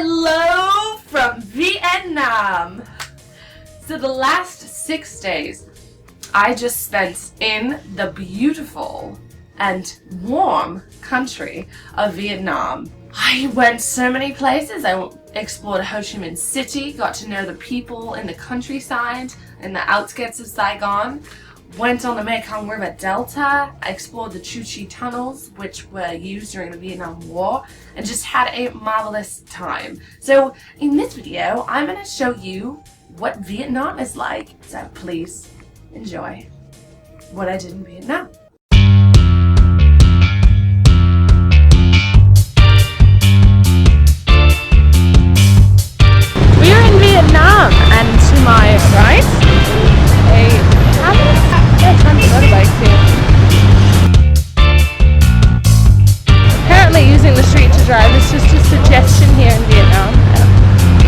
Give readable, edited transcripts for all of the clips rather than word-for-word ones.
Hello from Vietnam! So the last 6 days I just spent in the beautiful and warm country of Vietnam. I went so many places. I explored Ho Chi Minh City, got to know the people in the countryside, in the outskirts of Saigon, went on the Mekong River Delta, I explored the Chu Chi tunnels, which were used during the Vietnam War, and just had a marvelous time. So in this video, I'm going to show you what Vietnam is like. So please enjoy what I did in Vietnam. We're in Vietnam, and to my right, tons of motorbikes here. Apparently using the street to drive is just a suggestion here in Vietnam.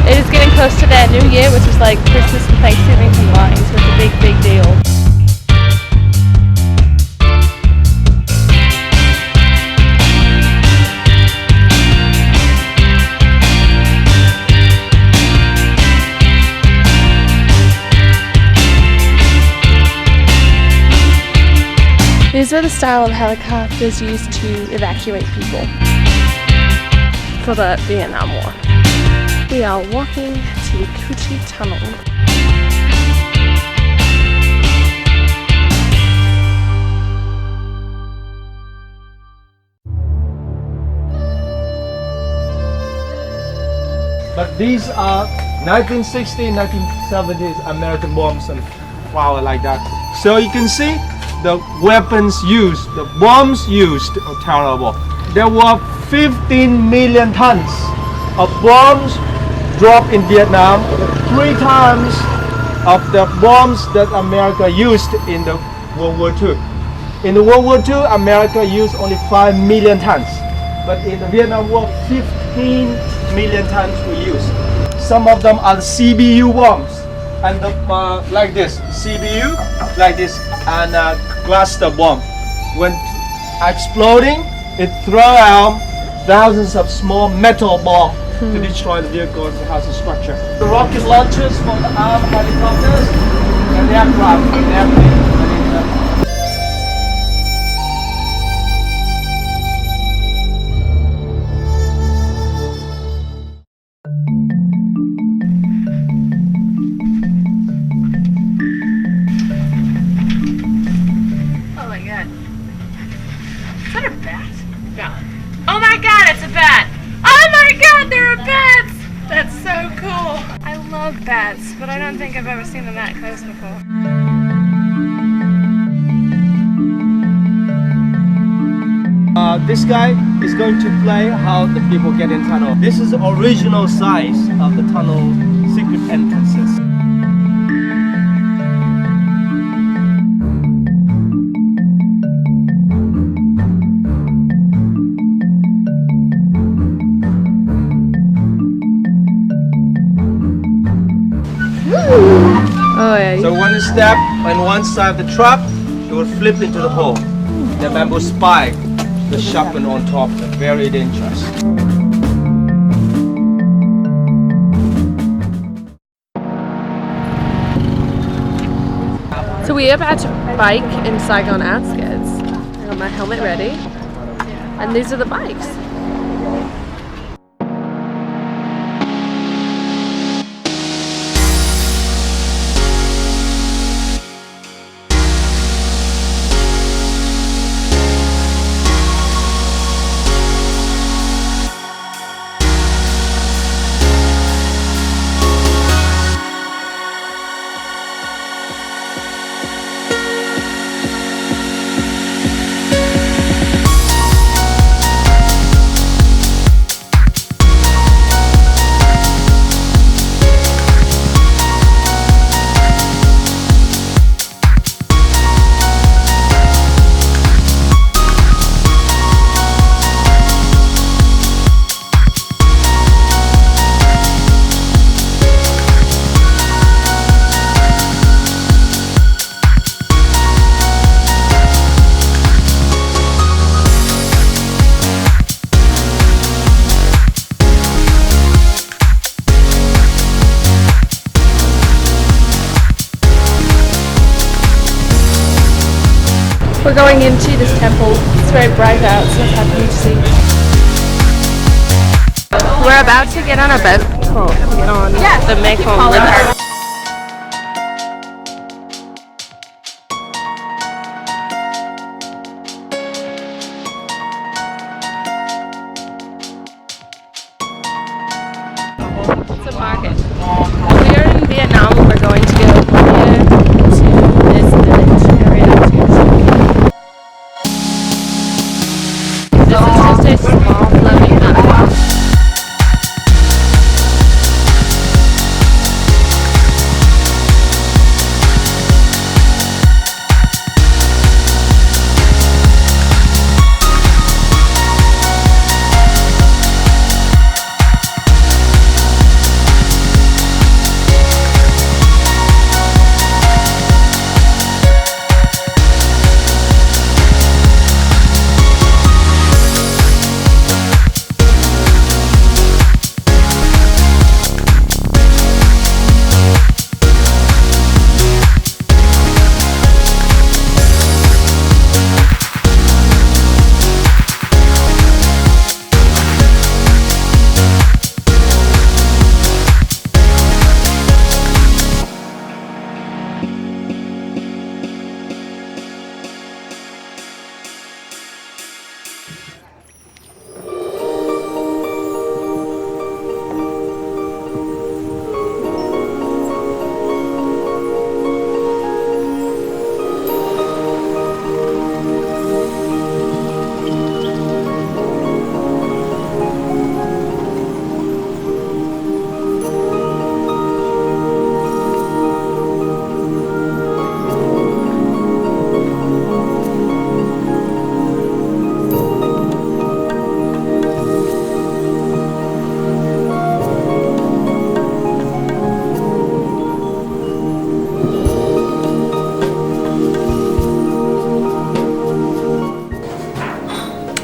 It is getting close to their New Year, which is like Christmas and Thanksgiving combined, so it's a big deal. These are the style of helicopters used to evacuate people for the Vietnam War. We are walking to the Chu Chi Tunnel. But these are 1960s, 1970s American bombs and flower like that. So you can see the weapons used, the bombs used are terrible. There were 15 million tons of bombs dropped in Vietnam, 3 times of the bombs that America used in the World War II. In the World War II, America used only 5 million tons, but in the Vietnam War, 15 million tons were used. Some of them are CBU bombs, and like this, CBU, like this, and cluster bomb. When exploding, it throws out thousands of small metal bombs to destroy the vehicles and housing structure. The rocket launchers for the armed helicopters and aircraft and everything. Is that a bat? Yeah. Oh my god, it's a bat! Oh my god, there are bats! That's so cool. I love bats, but I don't think I've ever seen them that close before. This guy is going to play how the people get in tunnel. This is the original size of the tunnel secret entrances. Oh yeah. So one step on one side of the truck, it will flip into the hole. The bamboo spike, the sharpen on top, very dangerous. So we are about to bike in Saigon outskirts. I got my helmet ready, and these are the bikes. this temple. It's very bright out, so it's hard for me to see. We're about to get on a boat on the Mekong River. It's a market. We are in Vietnam. We're going to go here to this village area. This is just a small floating hut.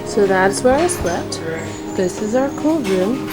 So that's where I slept. This is our cool room.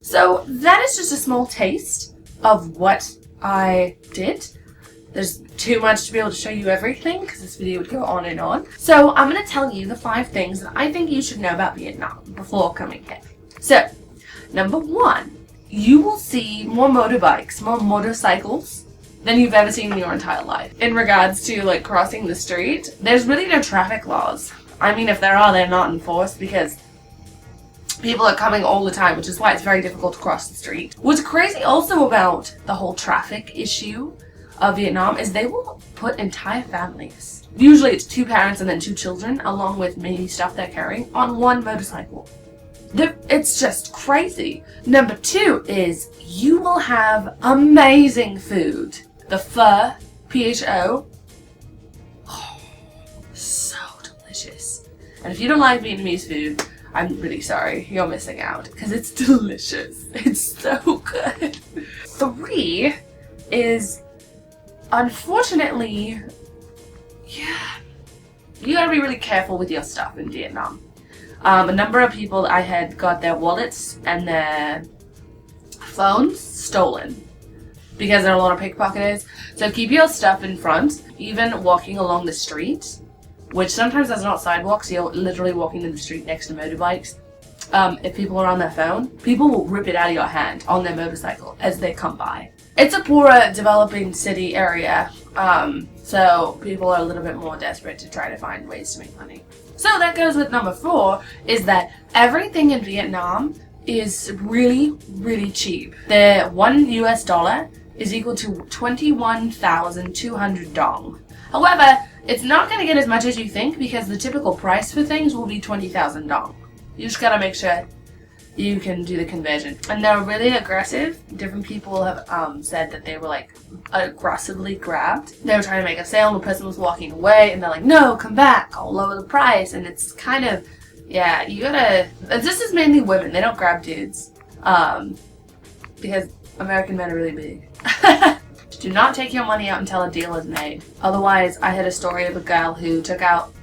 So that is just a small taste of what I did. There's too much to be able to show you everything because this video would go on and on. So I'm going to tell you the 5 things that I think you should know about Vietnam before coming here. So, number 1, you will see more motorbikes, more motorcycles than you've ever seen in your entire life. In regards to like crossing the street, there's really no traffic laws. I mean, if there are, they're not enforced because people are coming all the time, which is why it's very difficult to cross the street. What's crazy also about the whole traffic issue of Vietnam is they will put entire families, usually it's 2 parents and then 2 children, along with maybe stuff they're carrying, on one motorcycle. It's just crazy. Number 2 is you will have amazing food. The pho, P-H-O, oh, so delicious. And if you don't like Vietnamese food, I'm really sorry, you're missing out, because it's delicious. It's so good. 3 is, unfortunately, yeah, you gotta be really careful with your stuff in Vietnam. A number of people I had got their wallets and their phones stolen because there are a lot of pickpocketers. So keep your stuff in front, even walking along the street, which sometimes there's not sidewalks, so you're literally walking in the street next to motorbikes. If people are on their phone, people will rip it out of your hand on their motorcycle as they come by. It's a poorer, developing city area, so people are a little bit more desperate to try to find ways to make money. So that goes with number 4, is that everything in Vietnam is really, really cheap. The $1 US is equal to 21,200 dong. However, it's not going to get as much as you think because the typical price for things will be 20,000 dong. You just gotta make sure you can do the conversion. And they're really aggressive. Different people have said that they were like aggressively grabbed. They were trying to make a sale and the person was walking away and they're like, no, come back, I'll lower the price. And it's kind of, yeah, you gotta, this is mainly women, they don't grab dudes. Because American men are really big. Do not take your money out until a deal is made. Otherwise, I had a story of a girl who took out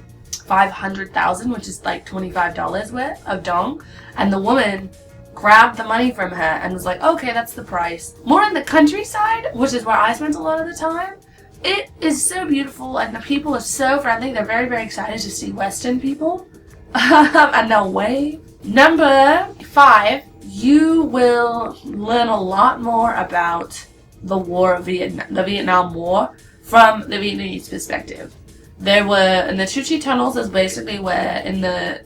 500,000, which is like $25 worth of dong, and the woman grabbed the money from her and was like, okay, that's the price. More in the countryside, which is where I spent a lot of the time, it is so beautiful and the people are so friendly. They're very, very excited to see Western people. And they'll wave. Number 5, you will learn a lot more about the War of Vietnam, the Vietnam War, from the Vietnamese perspective. There were, in the Chu Chi tunnels is basically where in the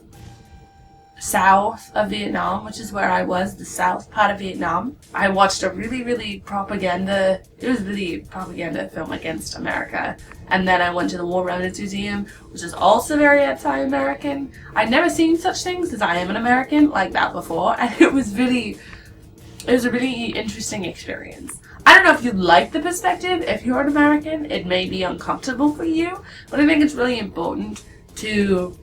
south of Vietnam, which is where I was, the south part of Vietnam. I watched a really propaganda film against America. And then I went to the War Remnants Museum, which is also very anti-American. I'd never seen such things because I am an American like that before. And it was a really interesting experience. I don't know if you like the perspective. If you're an American, it may be uncomfortable for you, but I think it's really important to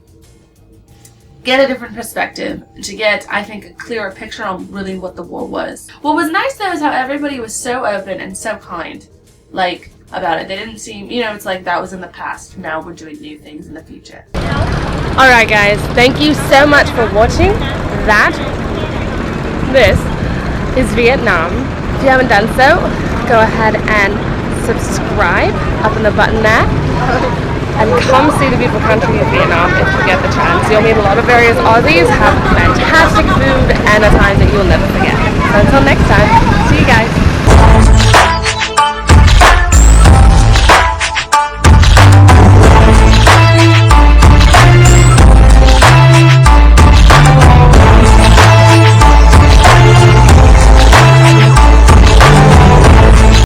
get a different perspective, to get, I think, a clearer picture on really what the war was. What was nice though is how everybody was so open and so kind, like, about it. They didn't seem, you know, it's like that was in the past. Now we're doing new things in the future. Alright guys, thank you so much for watching that. This is Vietnam. If you haven't done so, go ahead and subscribe up in the button there. And come see the beautiful country of Vietnam if you get the chance. You'll meet a lot of various Aussies, have fantastic food, and a time that you'll never forget. So until next time, see you guys.